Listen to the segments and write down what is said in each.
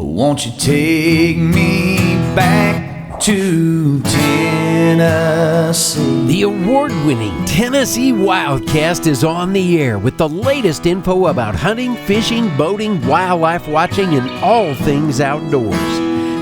Won't you take me back to Tennessee? The award-winning Tennessee WildCast is on the air with the latest info about hunting, fishing, boating, wildlife watching, and all things outdoors.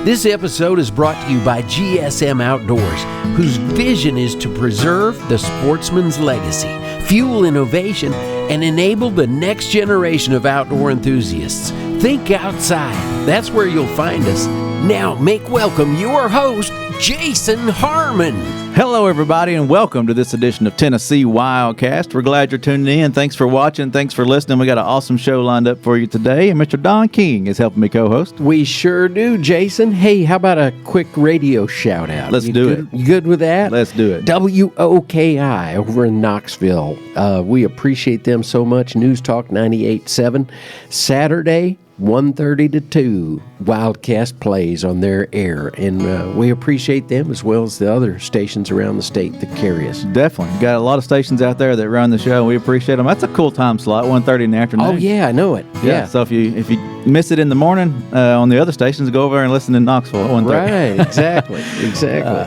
This episode is brought to you by GSM Outdoors, whose vision is to preserve the sportsman's legacy, fuel innovation, and enable the next generation of outdoor enthusiasts. Think outside. That's where you'll find us. Now, make welcome your host, Jason Harmon. Hello, everybody, and welcome to this edition of Tennessee WildCast. We're glad you're tuning in. Thanks for watching. Thanks for listening. We got an awesome show lined up for you today, and Mr. Don King is helping me co-host. We sure do, Jason. Hey, how about a quick radio shout-out? Let's do it. You good with that? Let's do it. WOKI over in Knoxville. We appreciate them so much. News Talk 98.7. Saturday, 1:30 to 2, WildCast plays on their air, and we appreciate them as well as the other stations around the state that carry us. Definitely. Got a lot of stations out there that run the show, and we appreciate them. That's a cool time slot, 1:30 in the afternoon. Oh, yeah, I know it. Yeah. So if you miss it in the morning on the other stations, go over there and listen in Knoxville at 1:30. Right, exactly.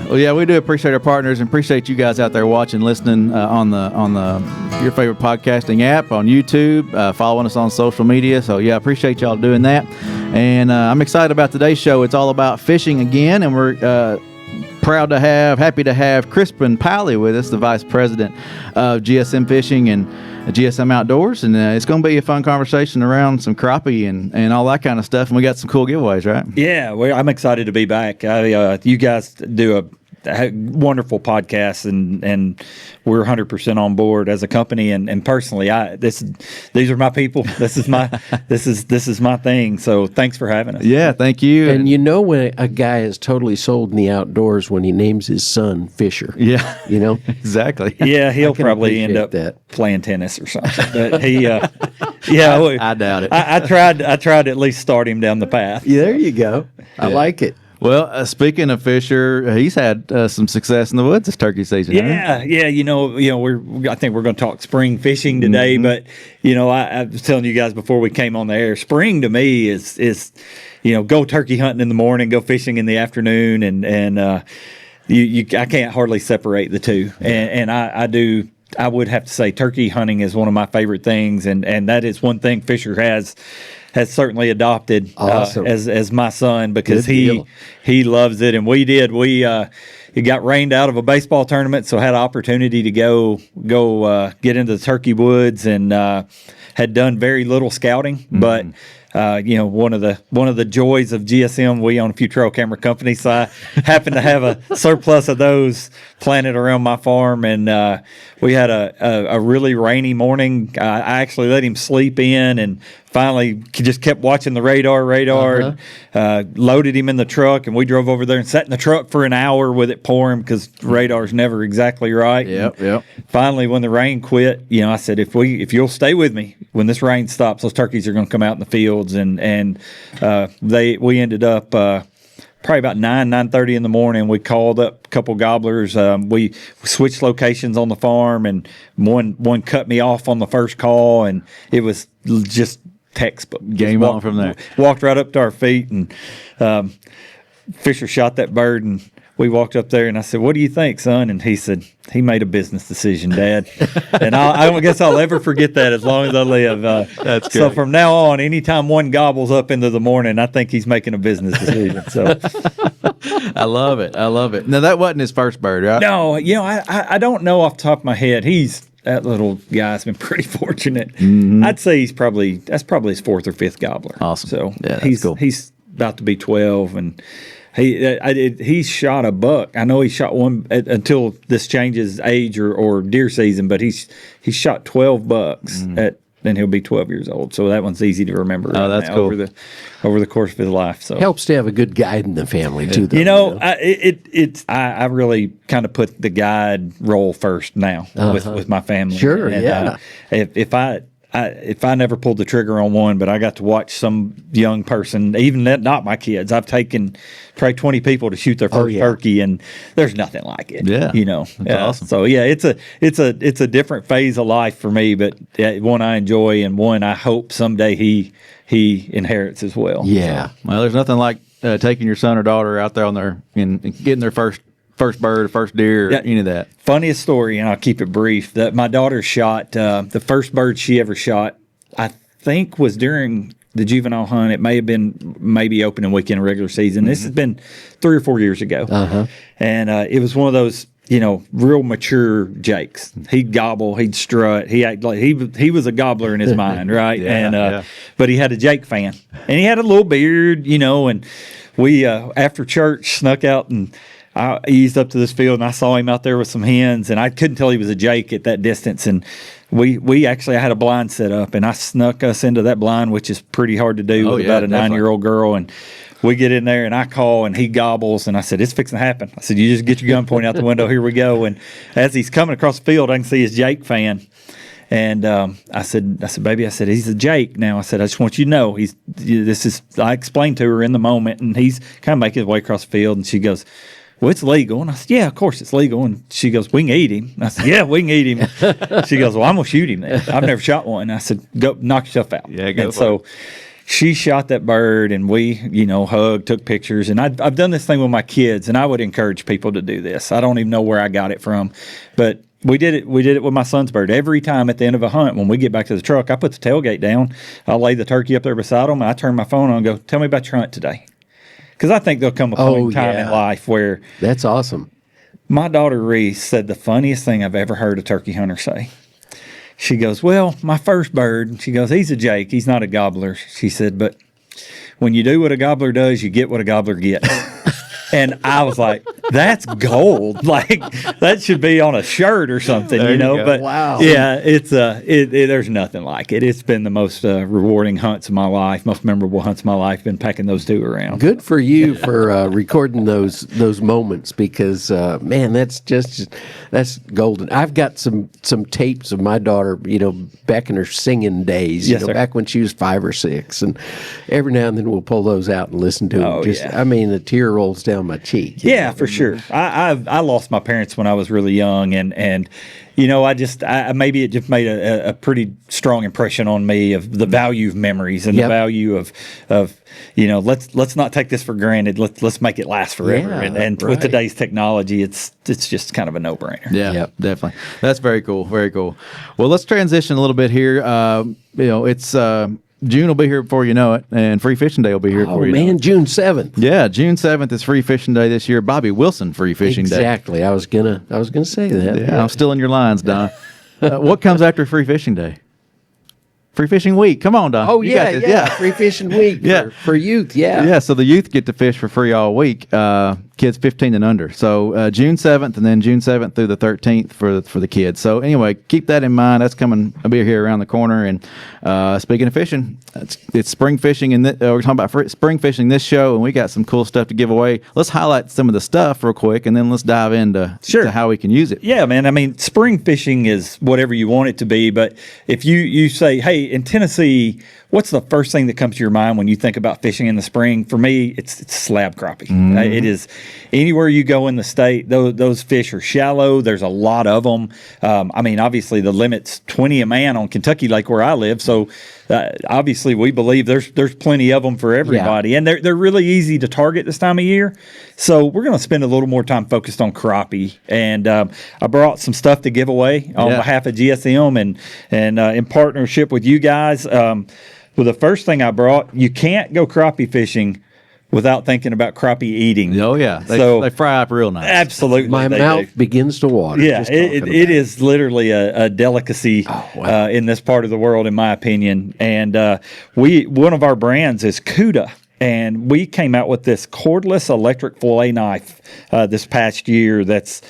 Well, yeah, we do appreciate our partners and appreciate you guys out there watching, listening on your favorite podcasting app, on YouTube, following us on social media. So, yeah, appreciate y'all doing that. And I'm excited about today's show. It's all about fishing again, and we're happy to have Crispin Powley with us, the Vice President of GSM Fishing and GSM Outdoors, and it's going to be a fun conversation around some crappie and all that kind of stuff, and we got some cool giveaways, right? Yeah, well, I'm excited to be back. You guys do a wonderful podcast, and we're 100% on board as a company and personally. These are my people. This is my this is my thing. So thanks for having us. Yeah, thank you. And you know when a guy is totally sold in the outdoors when he names his son Fisher. Yeah, you know exactly. Yeah, he'll probably end up playing tennis or something. But he, I doubt it. I tried to at least start him down the path. Yeah, there you go. I like it. Well, speaking of Fisher, he's had some success in the woods this turkey season. Yeah, right? yeah. I think we're going to talk spring fishing today. Mm-hmm. But I was telling you guys before we came on the air, spring to me is go turkey hunting in the morning, go fishing in the afternoon, and I can't hardly separate the two. And I do. I would have to say turkey hunting is one of my favorite things, and that is one thing Fisher has certainly adopted as my son, because he loves it, and we did. He got rained out of a baseball tournament, so had an opportunity to go get into the turkey woods, and had done very little scouting, but. One of the joys of GSM, we own a few trail camera companies, so I happen to have a surplus of those planted around my farm, and we had a really rainy morning. I actually let him sleep in, and finally just kept watching the radar, and loaded him in the truck, and we drove over there and sat in the truck for an hour with it pouring, because radar's never exactly right. Yep. Finally, when the rain quit, I said, if you'll stay with me when this rain stops, those turkeys are going to come out in the fields, and we ended up probably about 9:30 in the morning. We called up a couple gobblers. We switched locations on the farm, and one cut me off on the first call, and it was just textbook. Game on from there. Walked right up to our feet, and Fisher shot that bird, and we walked up there, and I said, "What do you think, son?" And he said, "He made a business decision, Dad." And I don't guess I'll ever forget that as long as I live. That's good. So from now on, anytime one gobbles up into the morning, I think he's making a business decision. So I love it. Now, that wasn't his first bird, right? No, I don't know off the top of my head. That little guy's been pretty fortunate. Mm-hmm. I'd say that's probably his fourth or fifth gobbler. Awesome. So yeah, that's cool. He's about to be 12, and he shot a buck. I know he shot one until this changes age or deer season, but he shot 12 bucks then he'll be 12 years old. So that one's easy to remember. Oh, that's cool. Over the course of his life. So helps to have a good guide in the family too. Though, I really kind of put the guide role first now with my family. Sure, and, yeah. If if I never pulled the trigger on one, but I got to watch some young person, even that, not my kids. I've taken probably 20 people to shoot their first turkey, and there's nothing like it. Yeah, you know, awesome. So yeah, it's a different phase of life for me, but one I enjoy and one I hope someday he inherits as well. Yeah. So. Well, there's nothing like taking your son or daughter out there and getting their first bird, first deer, any of that. Funniest story, and I'll keep it brief, that my daughter shot the first bird she ever shot, I think was during the juvenile hunt. It may have been maybe opening weekend of regular season. This has been 3 or 4 years ago. And it was one of those, real mature jakes. He'd gobble, he'd strut. He act like he was a gobbler in his mind, right? But he had a jake fan, and he had a little beard, and we after church snuck out and I eased up to this field, and I saw him out there with some hens, and I couldn't tell he was a jake at that distance. And we actually had a blind set up, and I snuck us into that blind, which is pretty hard to do with about a 9-year-old girl. And we get in there, and I call, and he gobbles, and I said, "It's fixing to happen." I said, "You just get your gun, point out the window. Here we go." And as he's coming across the field, I can see his jake fan. And I said, "Baby," I said, "he's a jake now." I said, "I just want you to know I explained to her in the moment, and he's kind of making his way across the field." And she goes, "Well, it's legal." And I said, "Yeah, of course it's legal." And she goes, "We can eat him." And I said, "Yeah, we can eat him." She goes, "Well, I'm going to shoot him then. I've never shot one." And I said, "Go knock yourself out." Yeah, go and for so she shot that bird, and we, hugged, took pictures. And I've done this thing with my kids, and I would encourage people to do this. I don't even know where I got it from, but we did it with my son's bird. Every time at the end of a hunt, when we get back to the truck, I put the tailgate down. I'll lay the turkey up there beside them, and I turn my phone on and go, "Tell me about your hunt today." Because I think there'll come a point in time in life where... That's awesome. My daughter Reese said the funniest thing I've ever heard a turkey hunter say. She goes, "Well, my first bird," she goes, "he's a jake. He's not a gobbler." She said, "But when you do what a gobbler does, you get what a gobbler gets." And I was like, that's gold. Like, that should be on a shirt or something, Go. But wow. Yeah, there's nothing like it. It's been the most rewarding hunts of my life, most memorable hunts of my life. Been packing those two around. Good for you for recording those moments, because man, that's golden. I've got some tapes of my daughter, back in her singing days, Yes, sir. back when she was 5 or 6, and every now and then we'll pull those out and listen to them. Oh, yeah. I mean, the tear rolls down my cheek. Yeah, for sure. I lost my parents when I was really young, and maybe it just made a pretty strong impression on me of the value of memories and the value of let's not take this for granted. Let's make it last forever. Yeah, and with today's technology, it's just kind of a no-brainer. Yeah, definitely. That's very cool. Very cool. Well, let's transition a little bit here. It's June will be here before you know it, and Free Fishing Day will be here before you know it. June 7th. Yeah, June 7th is Free Fishing Day this year. Bobby Wilson Free Fishing Day. Exactly. I was gonna say that. Yeah, I'm still in your lines, Don. What comes after Free Fishing Day? Free Fishing Week. Come on, Don. Oh, You got this. yeah. Free Fishing Week for youth. Yeah. Yeah, so the youth get to fish for free all week, kids 15 and under. So June 7th and then June 7th through the 13th for the kids. So anyway, keep that in mind. That's coming. I'll be here around the corner. And speaking of fishing, it's spring fishing, and we're talking about spring fishing this show, and we got some cool stuff to give away. Let's highlight some of the stuff real quick, and then let's dive into to how we can use it. Yeah, man. I mean, spring fishing is whatever you want it to be, but if you say, hey, in Tennessee, what's the first thing that comes to your mind when you think about fishing in the spring? For me, it's slab crappie. Mm-hmm. It is anywhere you go in the state, those fish are shallow. There's a lot of them. I mean, obviously the limit's 20 a man on Kentucky Lake where I live, so obviously we believe there's plenty of them for everybody, and they're really easy to target this time of year. So we're going to spend a little more time focused on crappie, and I brought some stuff to give away on behalf of GSM and in partnership with you guys. Well, the first thing I brought, you can't go crappie fishing without thinking about crappie eating. Oh, yeah. They fry up real nice. Absolutely. My mouth begins to water. Yeah, it is literally a delicacy in this part of the world, in my opinion. And one of our brands is Cuda. And we came out with this cordless electric fillet knife this past year that's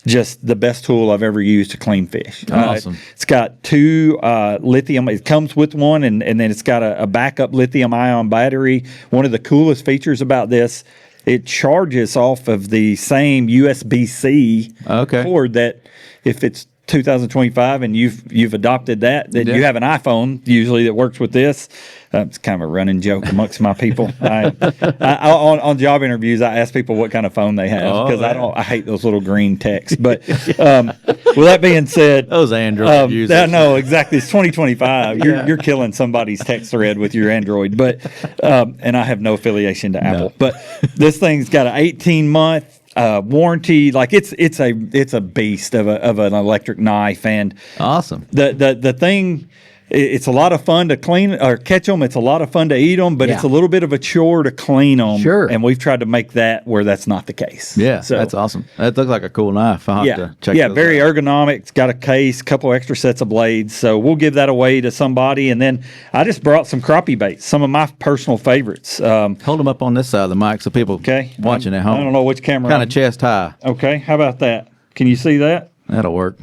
just the best tool I've ever used to clean fish. Awesome. It's got 2 lithium. It comes with one, and then it's got a backup lithium-ion battery. One of the coolest features about this, it charges off of the same USB-C cord that if it's 2025 and you've adopted that you have an iPhone usually that works with this. It's kind of a running joke amongst my people. On job interviews, I ask people what kind of phone they have because I hate those little green texts. But with that being said, those Android users. No, exactly. It's 2025. You're killing somebody's text thread with your Android. But and I have no affiliation to Apple. But this thing's got an 18-month warranty. Like it's a beast of an electric knife, and awesome. The thing. It's a lot of fun to clean or catch them. It's a lot of fun to eat them, but it's a little bit of a chore to clean them. Sure. And we've tried to make that where that's not the case. Yeah, so, that's awesome. That looks like a cool knife. I'll have to check those very out. ergonomic. It's got a case, couple extra sets of blades. So we'll give that away to somebody. And then I just brought some crappie baits, some of my personal favorites. Hold them up on this side of the mic so people watching at home. I don't know which camera. Kind of chest high. Okay, how about that? Can you see that? That'll work.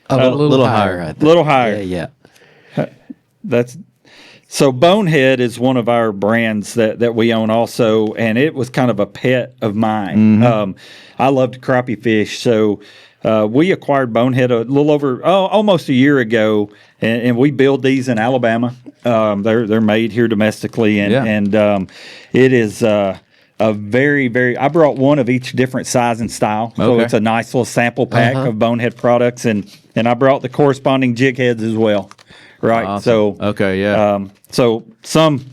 A little higher. I think. Little higher. Yeah. So Bonehead is one of our brands that we own also, and it was kind of a pet of mine. I love to crappie fish, so we acquired Bonehead a little over almost a year ago, and we build these in Alabama. They're made here domestically, and it is a very, very. I brought one of each different size and style, so it's a nice little sample pack of Bonehead products, and I brought the corresponding jig heads as well. Right. Awesome. So so some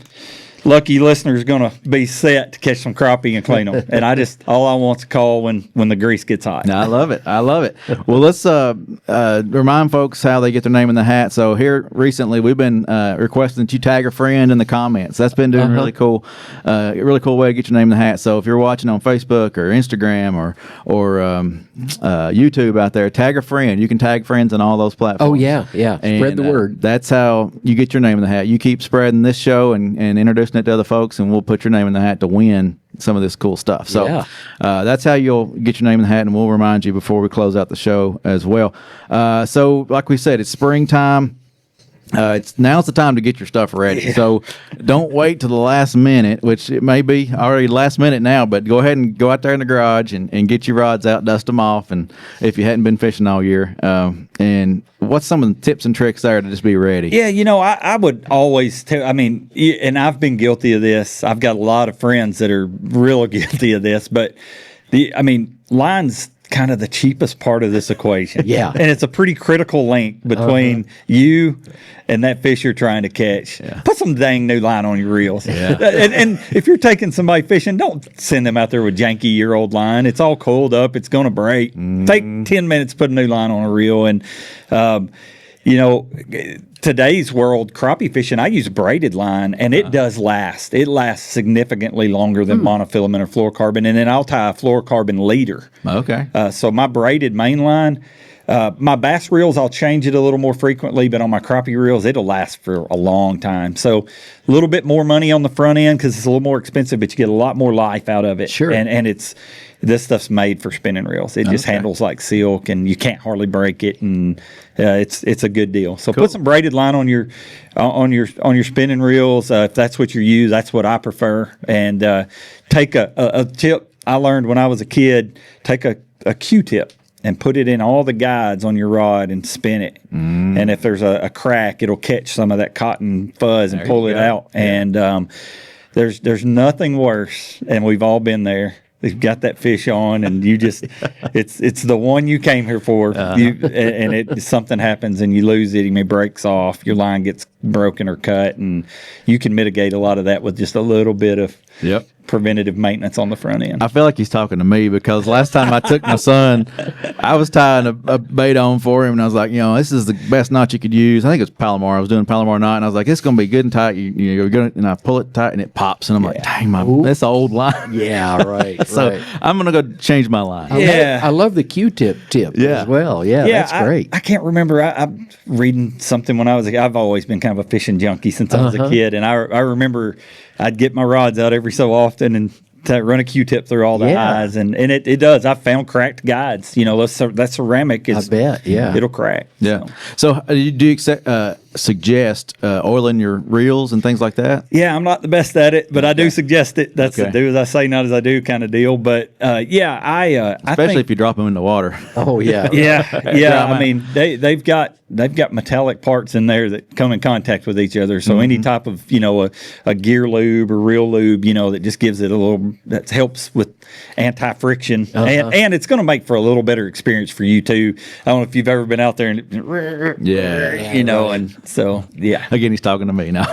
lucky listener is going to be set to catch some crappie and clean them. And all I want to call when the grease gets hot. I love it. Well, let's remind folks how they get their name in the hat. So here recently, we've been requesting that you tag a friend in the comments. That's been doing really cool way to get your name in the hat. So if you're watching on Facebook or Instagram or YouTube out there, tag a friend. You can tag friends on all those platforms. Oh yeah. Spread the word. That's how you get your name in the hat. You keep spreading this show and introducing it to other folks, and we'll put your name in the hat to win some of this cool stuff. So that's how you'll get your name in the hat, and we'll remind you before we close out the show as well. So like we said, it's springtime. Now's the time to get your stuff ready. So don't wait till the last minute, which it may be already last minute now, but go ahead and go out there in the garage and get your rods out, dust them off. And if you hadn't been fishing all year, and what's some of the tips and tricks there to just be ready? Yeah, I would always tell, and I've been guilty of this. I've got a lot of friends that are real guilty of this, but line's kind of the cheapest part of this equation. Yeah. And it's a pretty critical link between you and that fish you're trying to catch. Yeah. Put some dang new line on your reels. Yeah. and if you're taking somebody fishing, don't send them out there with janky year-old line. It's all coiled up. It's going to break. Take 10 minutes to put a new line on a reel. And, today's world crappie fishing, I use braided line, and it does last. It lasts significantly longer than monofilament or fluorocarbon, and then I'll tie a fluorocarbon leader. Okay. So my braided main line, my bass reels, I'll change it a little more frequently, but on my crappie reels, it'll last for a long time. So a little bit more money on the front end because it's a little more expensive, but you get a lot more life out of it. Sure. And this stuff's made for spinning reels. It just handles like silk, and you can't hardly break it, and it's a good deal. So put some braided line on your spinning reels if that's what you use. That's what I prefer. And take a tip I learned when I was a kid. Take a Q-tip and put it in all the guides on your rod and spin it. And if there's a crack, it'll catch some of that cotton fuzz and pull it out. Yeah. And there's nothing worse, and we've all been there. You've got that fish on, and you just it's the one you came here for. Something happens and you lose it. It breaks off. Your line gets broken or cut, and you can mitigate a lot of that with just a little bit of preventative maintenance on the front end. I feel like he's talking to me because last time I took my son, I was tying a bait on for him, and I was like, this is the best knot you could use. I think it was Palomar. I was doing Palomar knot, and I was like, it's going to be good and tight. You're gonna, and I pull it tight, and it pops, and I'm like, dang, that's an old line. Yeah, right. So I'm going to go change my line. I love the Q-tip as well. Yeah, that's great. I can't remember. I'm reading something when I was I've always been kind of a fishing junkie since I was a kid, and I remember I'd get my rods out every so often and run a Q-tip through all the eyes, and it does. I've found cracked guides. That ceramic is. I bet. Yeah, it'll crack. Yeah. So do you suggest oiling your reels and things like that? Yeah, I'm not the best at it, but I do suggest it. That's Okay. the do as I say, not as I do kind of deal. But I Especially think, if you drop them in the water. Oh yeah. yeah. I mean, they've got metallic parts in there that come in contact with each other. So any type of a gear lube or reel lube, that just gives it a little, that helps with anti-friction, and it's going to make for a little better experience for you too. I don't know if you've ever been out there and and so yeah. Again, he's talking to me now.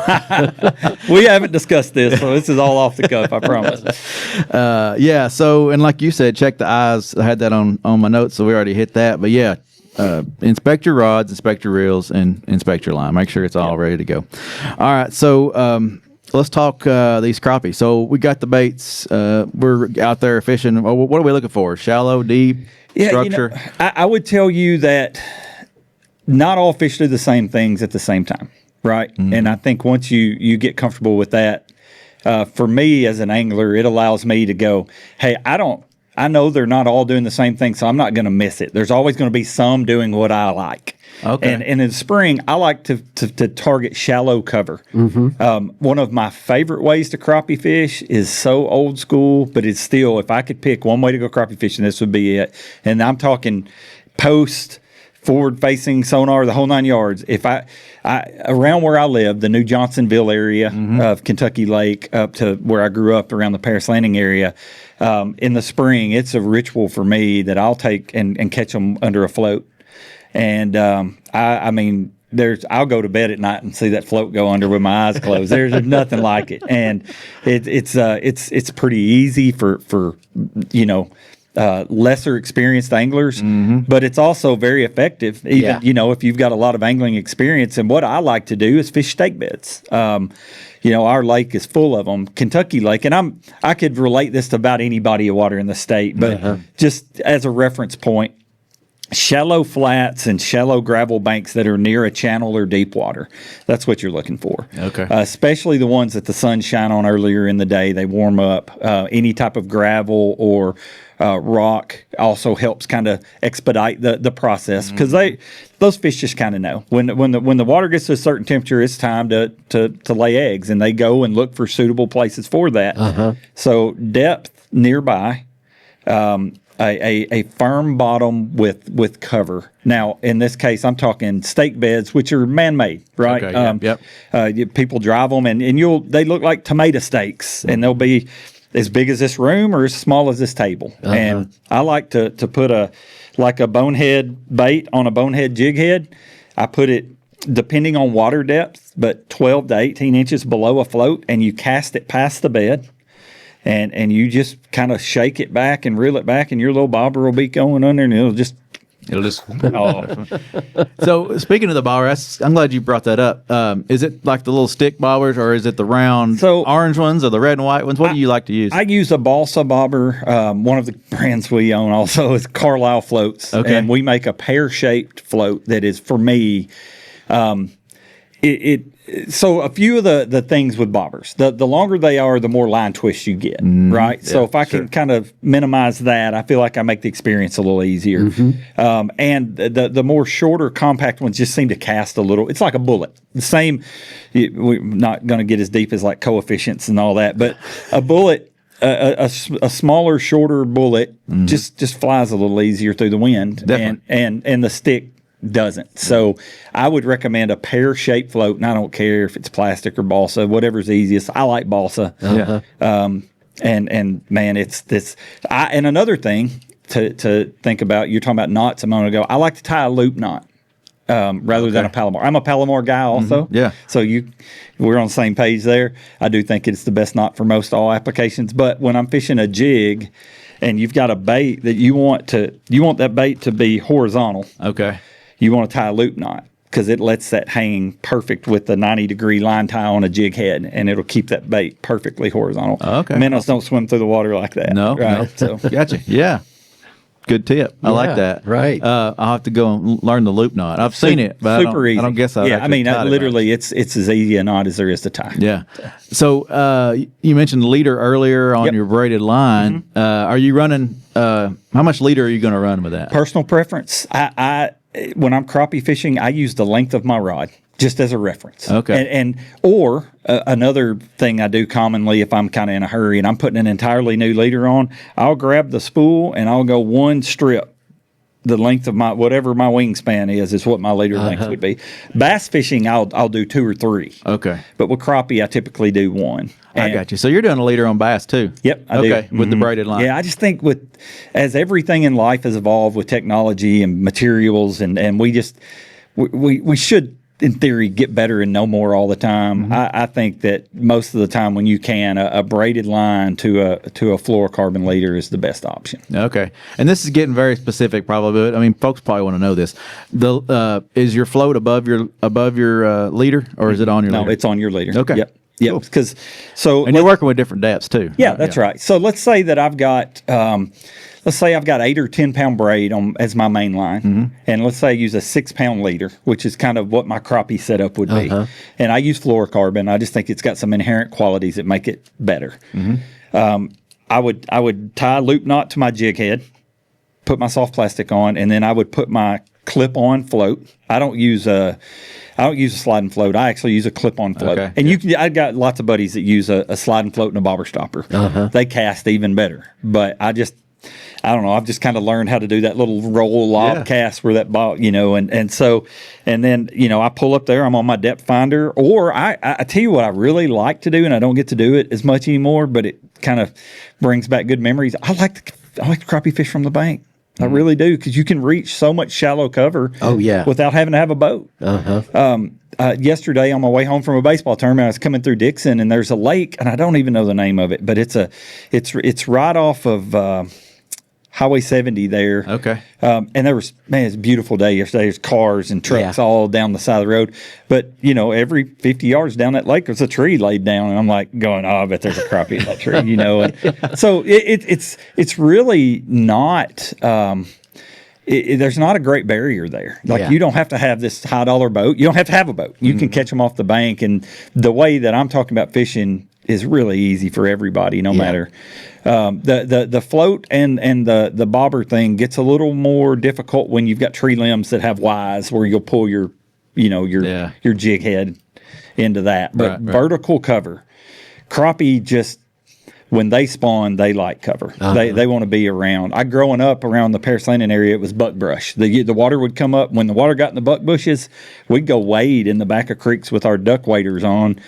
We haven't discussed this, so this is all off the cuff, I promise. So, and like you said, check the eyes. I had that on my notes, so we already hit that. But yeah, inspect your rods, inspect your reels, and inspect your line. Make sure it's all ready to go. All right, so let's talk these crappie. So we got the baits. We're out there fishing. What are we looking for? Shallow, deep, structure? I would tell you that not all fish do the same things at the same time, right? And I think once you get comfortable with that, for me as an angler, it allows me to go, hey, I know they're not all doing the same thing, so I'm not going to miss it. There's always going to be some doing what I like. Okay. And in the spring, I like to target shallow cover. One of my favorite ways to crappie fish is so old school, but it's still, if I could pick one way to go crappie fishing, this would be it. And I'm talking post, forward-facing sonar, the whole 9 yards. If I around where I live, the New Johnsonville area of Kentucky Lake, up to where I grew up around the Paris Landing area, in the spring, it's a ritual for me that I'll take and catch them under a float. And I mean, I'll go to bed at night and see that float go under with my eyes closed. There's nothing like it, and it's pretty easy for lesser experienced anglers, but it's also very effective. Even if you've got a lot of angling experience. And what I like to do is fish stake beds. Our lake is full of them, Kentucky Lake, and I could relate this to about any body of water in the state, but just as a reference point. Shallow flats and shallow gravel banks that are near a channel or deep water. That's what you're looking for. Okay. Especially the ones that the sun shine on earlier in the day. They warm up. Any type of gravel or rock also helps kind of expedite the process, because those fish just kind of know when the water gets to a certain temperature, it's time to lay eggs, and they go and look for suitable places for that. So depth nearby. A firm bottom with cover. Now, in this case, I'm talking stake beds, which are man-made, right? Okay, people drive them, and they look like tomato stakes, and they'll be as big as this room or as small as this table. And I like to put a bonehead bait on a bonehead jig head. I put it, depending on water depth, but 12 to 18 inches below a float, and you cast it past the bed. And you just kind of shake it back and reel it back, and your little bobber will be going under, and it'll just. So speaking of the bobber, I'm glad you brought that up. Is it like the little stick bobbers, or is it the round orange ones, or the red and white ones? What do you like to use? I use a balsa bobber. One of the brands we own also is Carlisle Floats. Okay. And we make a pear-shaped float that is, for me, so a few of the things with bobbers, the longer they are, the more line twists you get, right? So if I can kind of minimize that, I feel like I make the experience a little easier. And the more shorter, compact ones just seem to cast a little. It's like a bullet. The same, we're not going to get as deep as like coefficients and all that, but a bullet, a smaller, shorter bullet just flies a little easier through the wind. Definitely. And the stick doesn't. So I would recommend a pear-shaped float, and I don't care if it's plastic or balsa, whatever's easiest. I like balsa. And man, it's this. And another thing to think about, you're talking about knots a moment ago. I like to tie a loop knot rather than a Palomar. I'm a Palomar guy also. So we're on the same page there. I do think it's the best knot for most all applications. But when I'm fishing a jig, and you've got a bait that you want that bait to be horizontal. Okay. You want to tie a loop knot, because it lets that hang perfect with the 90-degree line tie on a jig head, and it'll keep that bait perfectly horizontal. Okay. Minnows don't swim through the water like that. No. So Gotcha. Yeah. Good tip. I like that. Right. I'll have to go and learn the loop knot. I've seen it, but super easy. I don't guess I mean, literally, it's as easy a knot as there is to tie. Yeah. So you mentioned the leader earlier on your braided line. Are you running? How much leader are you going to run with that? Personal preference. when I'm crappie fishing, I use the length of my rod just as a reference. Okay. Or another thing I do commonly if I'm kind of in a hurry and I'm putting an entirely new leader on, I'll grab the spool and I'll go one strip. The length of whatever my wingspan is what my leader length would be. Bass fishing, I'll do 2 or 3. Okay. But with crappie, I typically do 1. I got you. So you're doing a leader on bass too? Yep, I do. Okay, with the braided line. Yeah, I just think as everything in life has evolved with technology and materials, and we should, in theory, get better and know more all the time. I think that most of the time when you can, a braided line to a fluorocarbon leader is the best option. Okay. And this is getting very specific probably, but I mean, folks probably want to know this. Is your float above your leader, or is it on your leader? No, it's on your leader. Okay. Yep. Cool. Because and you're working with different depths too. Yeah, that's right. So let's say that I've got 8 or 10 pound braid as my main line, and let's say I use a 6 pound leader, which is kind of what my crappie setup would be. And I use fluorocarbon. I just think it's got some inherent qualities that make it better. I would tie a loop knot to my jig head, put my soft plastic on, and then I would put my clip on float. I don't use a sliding float. I actually use a clip-on float. Okay. And I've got lots of buddies that use a sliding float and a bobber stopper. They cast even better. But I don't know. I've just kind of learned how to do that little roll lob cast where that and then I pull up there. I'm on my depth finder. Or I tell you what I really like to do, and I don't get to do it as much anymore, but it kind of brings back good memories. I like to crappie fish from the bank. I really do, because you can reach so much shallow cover without having to have a boat. Yesterday on my way home from a baseball tournament, I was coming through Dixon, and there's a lake, and I don't even know the name of it, but it's right off of Highway 70 there. Okay. And it's a beautiful day yesterday. There's cars and trucks all down the side of the road. But, every 50 yards down that lake, there's a tree laid down. And I'm like going, I bet there's a crappie in that tree, And so it's really not, there's not a great barrier there. Like you don't have to have this $high boat. You don't have to have a boat. You can catch them off the bank. And the way that I'm talking about fishing is really easy for everybody, no matter. The float and the bobber thing gets a little more difficult when you've got tree limbs that have Ys where you'll pull your jig head into that. But vertical cover, crappie just, when they spawn, they like cover. They want to be around. Growing up around the Paris Landing area, it was buckbrush. The water would come up. When the water got in the buck bushes, we'd go wade in the back of creeks with our duck waders on,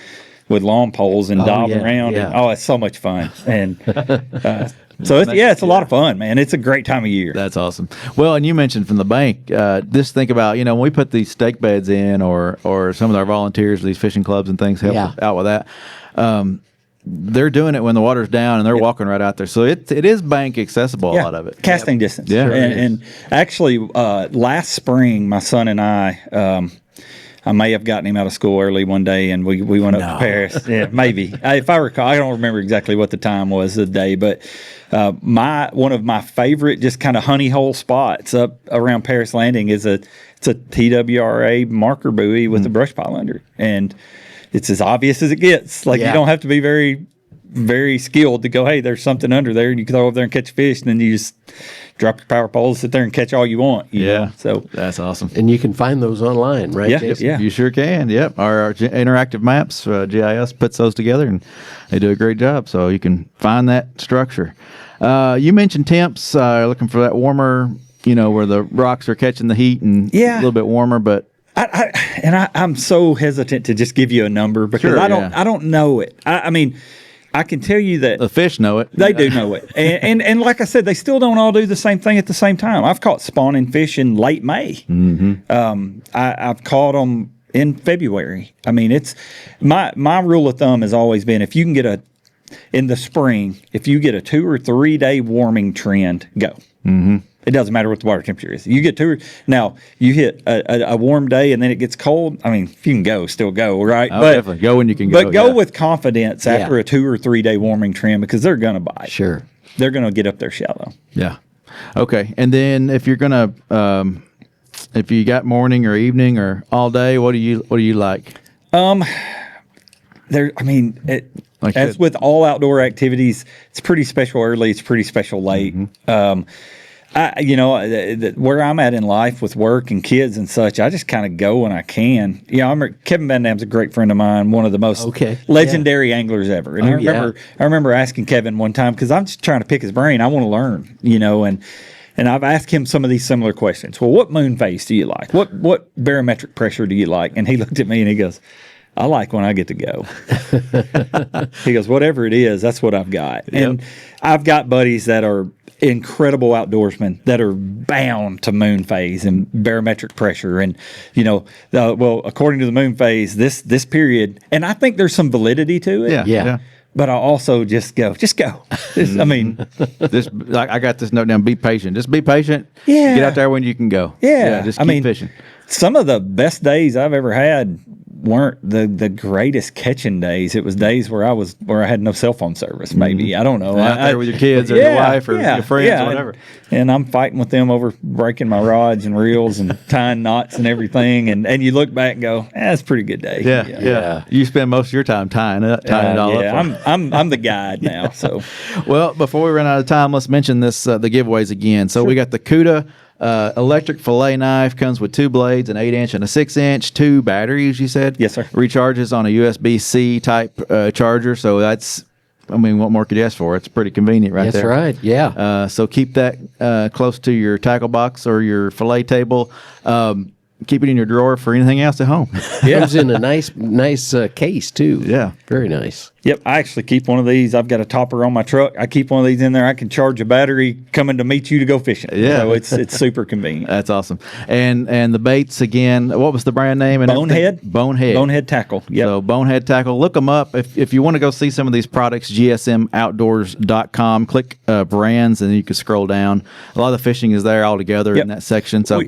with lawn poles and dive around. Yeah. And, it's so much fun. And so it's a lot of fun, man. It's a great time of year. That's awesome. Well, and you mentioned from the bank, just think about, when we put these stake beds in, or some of our volunteers, these fishing clubs and things help out with that. They're doing it when the water's down, and they're walking right out there. So it is bank accessible, a lot of it. Casting distance. Yeah. And actually, last spring, my son and I may have gotten him out of school early one day, and we went up to Paris. Yeah, maybe. If I recall, I don't remember exactly what the time was of the day, but one of my favorite just kind of honey hole spots up around Paris Landing is it's a TWRA marker buoy with a brush pile under it. And it's as obvious as it gets. Like, you don't have to be very, very skilled to go, hey, there's something under there, and you can throw over there and catch a fish, and then you just drop your power pole, sit there and catch all you want. You know? So that's awesome. And you can find those online, right? Yeah, you sure can. Yep. Our interactive maps, GIS puts those together, and they do a great job. So you can find that structure. You mentioned temps, looking for that warmer, where the rocks are catching the heat and a little bit warmer, but I'm so hesitant to just give you a number because I don't know it. I mean, I can tell you that the fish know it. They do know it, and like I said, they still don't all do the same thing at the same time. I've caught spawning fish in late May. I've caught them in February. I mean, it's my rule of thumb has always been, if you can get in the spring, if you get a 2 or 3 day warming trend, go. It doesn't matter what the water temperature is. You get now you hit a warm day and then it gets cold. I mean, if you can go, still go, right? But definitely go when you can go. But go with confidence after a 2 or 3 day warming trend, because they're going to bite. Sure. They're going to get up there shallow. Yeah. Okay. And then if you're going to, if you got morning or evening or all day, what do you like? As with all outdoor activities, it's pretty special early, it's pretty special late. Where I'm at in life with work and kids and such, I just kind of go when I can. I remember Kevin Van Dam's a great friend of mine, one of the most legendary anglers ever. And I remember asking Kevin one time, because I'm just trying to pick his brain. I want to learn, and I've asked him some of these similar questions. Well, what moon phase do you like? What barometric pressure do you like? And he looked at me and he goes, I like when I get to go. He goes, whatever it is, that's what I've got. Yep. And I've got buddies that are incredible outdoorsmen that are bound to moon phase and barometric pressure. And, according to the moon phase, this period, and I think there's some validity to it. Yeah. But I also just go. I got this note down. Be patient. Just be patient. Yeah. Get out there when you can go. Yeah. Just keep fishing. Some of the best days I've ever had weren't the greatest catching days. It was days where I had no cell phone service. Maybe I don't know. Out there with your kids or your wife or your friends or whatever. And I'm fighting with them over breaking my rods and reels and tying knots and everything. And you look back and go, that's a pretty good day. Yeah. You spend most of your time tying it all up. Yeah, I'm the guide now. So, well, before we run out of time, let's mention this the giveaways again. So we got the Cuda electric fillet knife, comes with 2 blades, an 8-inch and a 6-inch, 2 batteries, you said? Yes, sir. Recharges on a USB-C type charger, so that's, what more could you ask for? It's pretty convenient there. That's right, yeah. So keep that close to your tackle box or your fillet table. Keep it in your drawer for anything else at home. It comes in a nice case, too. Yeah. Very nice. Yep, I actually keep one of these. I've got a topper on my truck. I keep one of these in there. I can charge a battery coming to meet you to go fishing. Yeah. So it's super convenient. That's awesome. And the baits, again, what was the brand name? Bonehead. Bonehead Tackle. Yep. So Bonehead Tackle. Look them up. If you want to go see some of these products, GSMOutdoors.com. Click brands, and you can scroll down. A lot of the fishing is there all together in that section. So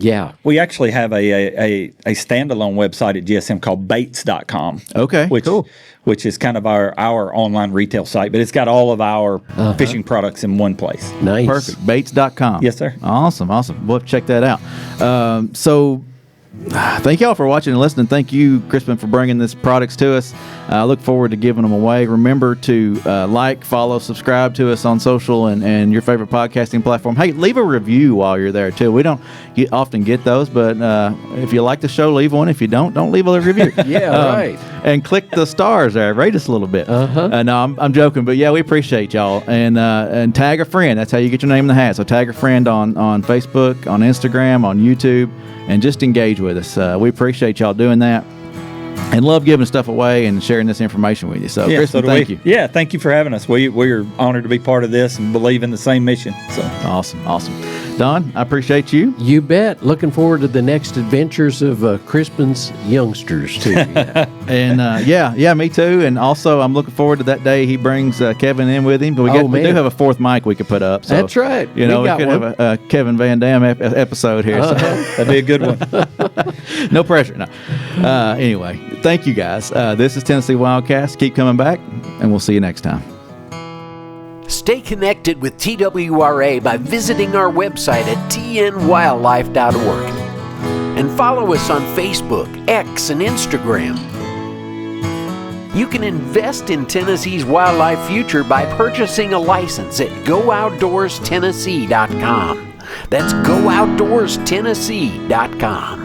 we actually have a standalone website at GSM called baits.com. Okay, cool. Which is kind of our online retail site, but it's got all of our fishing products in one place. Nice. Perfect. Baits.com. Yes, sir. Awesome. We'll have to check that out. Thank y'all for watching and listening. Thank you, Crispin, for bringing these products to us. I look forward to giving them away. Remember to like, follow, subscribe to us on social and your favorite podcasting platform. Hey, leave a review while you're there, too. We don't often get those, but if you like the show, leave one. If you don't leave a review. Right. And click the stars there. Rate us a little bit. No, I'm joking, but yeah, we appreciate y'all. And tag a friend. That's how you get your name in the hat. So tag a friend on Facebook, on Instagram, on YouTube, and just engage with us. We appreciate y'all doing that and love giving stuff away and sharing this information with you. So, Crispin, thank you. Yeah, thank you for having us. We're honored to be part of this and believe in the same mission. So Awesome. Don, I appreciate you. You bet. Looking forward to the next adventures of Crispin's youngsters, too. And me too. And also, I'm looking forward to that day he brings Kevin in with him. But we do have a 4th mic we could put up. So, that's right. We could have a Kevin Van Dam episode here. So that'd be a good one. No pressure. No. Anyway, thank you guys. This is Tennessee WildCast. Keep coming back, and we'll see you next time. Stay connected with TWRA by visiting our website at tnwildlife.org and follow us on Facebook, X, and Instagram. You can invest in Tennessee's wildlife future by purchasing a license at GoOutdoorsTennessee.com. That's GoOutdoorsTennessee.com.